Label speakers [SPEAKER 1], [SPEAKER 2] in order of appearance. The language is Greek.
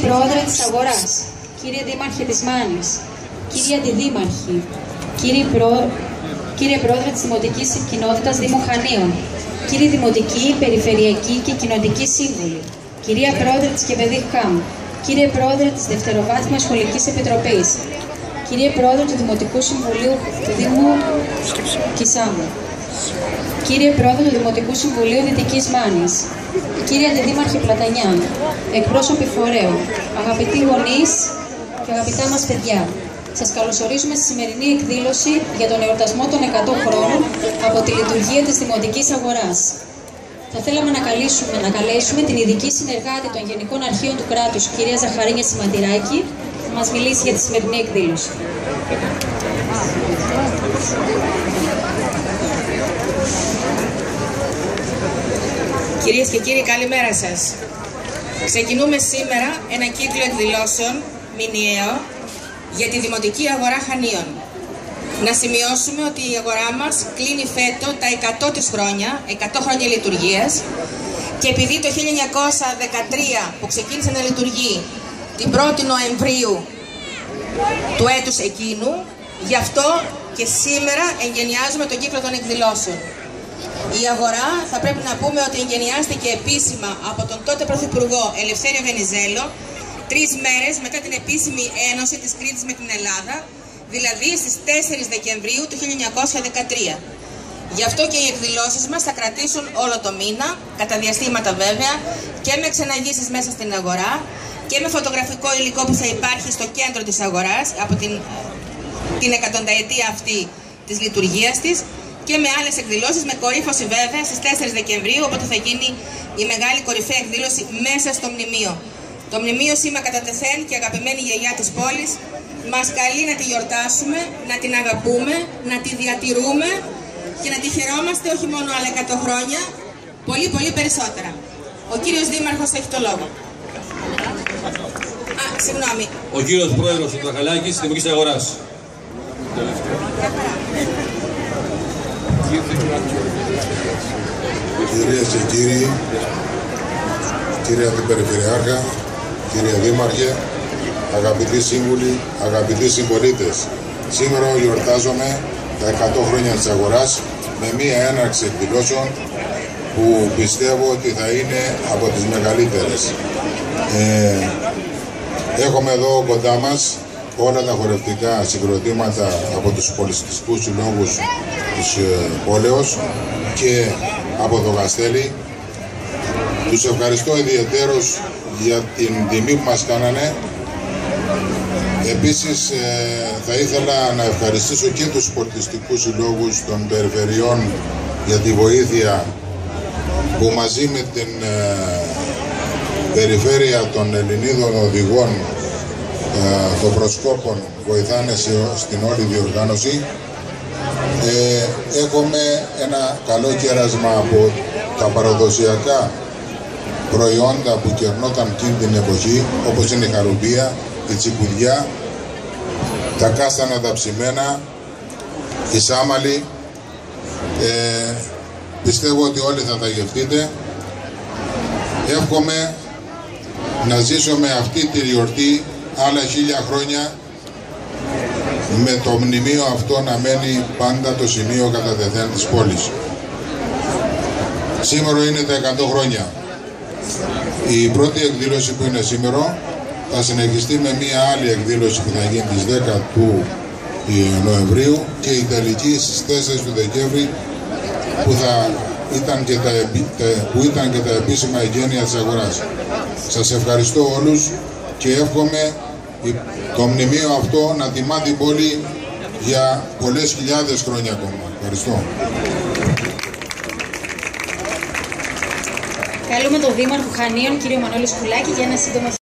[SPEAKER 1] Πρόεδρε της Αγοράς, κύριε Δήμαρχε της Μάνης, κύριοι Αντιδήμαρχοι, κύριε Πρόεδρε της Δημοτικής Κοινότητας Δήμου Χανίων, κύριοι Δημοτικοί, Περιφερειακοί και Κοινοτικοί Σύμβουλοι, κυρία Πρόεδρε της ΚΕΒΕΔΙΧ ΧΑΜ, κύριε Πρόεδρε της Δευτεροβάθμιας Σχολικής Επιτροπής, κύριε Πρόεδρε του Δημοτικού Συμβουλίου του Δήμου Κισάμου, κύριε Πρόεδρε του Δημοτικού Συμβουλίου Δυτικής Μάνης, κύριε Αντιδήμαρχε Πλατανιάν, εκπρόσωποι φορέων, αγαπητοί γονείς και αγαπητά μας παιδιά, σας καλωσορίζουμε στη σημερινή εκδήλωση για τον εορτασμό των 100 χρόνων από τη λειτουργία της Δημοτικής Αγοράς. Θα θέλαμε να καλέσουμε την ειδική συνεργάτη των Γενικών Αρχείων του Κράτους, κυρία Ζαχαρίνια Σηματηράκη, να μας μιλήσει για τη σημερινή εκδήλωση.
[SPEAKER 2] Κυρίες και κύριοι, καλημέρα σας. Ξεκινούμε σήμερα ένα κύκλο εκδηλώσεων μηνιαίο για τη Δημοτική Αγορά Χανίων. Να σημειώσουμε ότι η αγορά μας κλείνει φέτο τα 100 της χρόνια, 100 χρόνια λειτουργίας, και επειδή το 1913 που ξεκίνησε να λειτουργεί την 1η Νοεμβρίου του έτους εκείνου, γι' αυτό και σήμερα εγγενιάζουμε τον κύκλο των εκδηλώσεων. Η αγορά, θα πρέπει να πούμε ότι εγγενιάστηκε επίσημα από τον τότε Πρωθυπουργό Ελευθέριο Βενιζέλο 3 μέρες μετά την επίσημη ένωση της Κρήτης με την Ελλάδα, δηλαδή στις 4 Δεκεμβρίου του 1913. Γι' αυτό και οι εκδηλώσεις μας θα κρατήσουν όλο το μήνα, κατά διαστήματα βέβαια, και με ξεναγήσεις μέσα στην αγορά και με φωτογραφικό υλικό που θα υπάρχει στο κέντρο της αγοράς από την εκατονταετία αυτή της λειτουργίας της, και με άλλες εκδηλώσεις, με κορύφωση βέβαια στις 4 Δεκεμβρίου, οπότε θα γίνει η μεγάλη κορυφαία εκδήλωση μέσα στο μνημείο. Το μνημείο σήμα κατά τεθέν και αγαπημένη γιαγιά της πόλης μας καλεί να τη γιορτάσουμε, να την αγαπούμε, να τη διατηρούμε και να τη χαιρόμαστε όχι μόνο άλλα 100 χρόνια, πολύ πολύ περισσότερα. Ο κύριος Δήμαρχος έχει το λόγο. Συγγνώμη.
[SPEAKER 3] Ο κύριος Πρόεδρος του Τραχαλάκης της Δημοτικής Αγοράς.
[SPEAKER 4] Κυρίες και κύριοι, κύριε Αντιπεριφερειάρχα, κύριε Δήμαρχε, αγαπητοί σύμβουλοι, αγαπητοί συμπολίτες, σήμερα γιορτάζομαι τα 100 χρόνια της αγοράς με μία έναρξη εκδηλώσεων που πιστεύω ότι θα είναι από τις μεγαλύτερες. Έχουμε εδώ κοντά μας όλα τα χορευτικά συγκροτήματα από τους πολιτιστικούς συλλόγους της πόλεως και από το Γαστέλι. Τους ευχαριστώ ιδιαιτέρως για την τιμή που μας κάνανε. Επίσης θα ήθελα να ευχαριστήσω και τους πολιτιστικούς συλλόγους των περιφερειών για τη βοήθεια που μαζί με την περιφέρεια των Ελληνίδων οδηγών των προσκόπων βοηθάνε στην όλη διοργάνωση. Έχουμε ένα καλό κέρασμα από τα παραδοσιακά προϊόντα που κερνόταν εκείνη την εποχή, όπως είναι η χαρουμπία, η τσικουδιά, τα κάστανα τα ψημένα, η σάμαλη. Πιστεύω ότι όλοι θα τα γευτείτε. Εύχομαι να ζήσω με αυτή τη γιορτή άλλα 1000 χρόνια, με το μνημείο αυτό να μένει πάντα το σημείο κατά τεθέν της πόλης. Σήμερα είναι τα 100 χρόνια. Η πρώτη εκδήλωση που είναι σήμερα θα συνεχιστεί με μία άλλη εκδήλωση που θα γίνει τις 10 του Νοεμβρίου και η τελική στις 4 του Δεκέμβρη που ήταν και τα επίσημα εγγένεια της αγοράς. Σας ευχαριστώ όλους και εύχομαι το μνημείο αυτό να τιμά την πόλη για πολλές χιλιάδες χρόνια ακόμα. Ευχαριστώ.
[SPEAKER 1] Καλούμε τον Δήμαρχο Χανίων, κύριο Μανώλη Σκουλάκη, για ένα σύντομο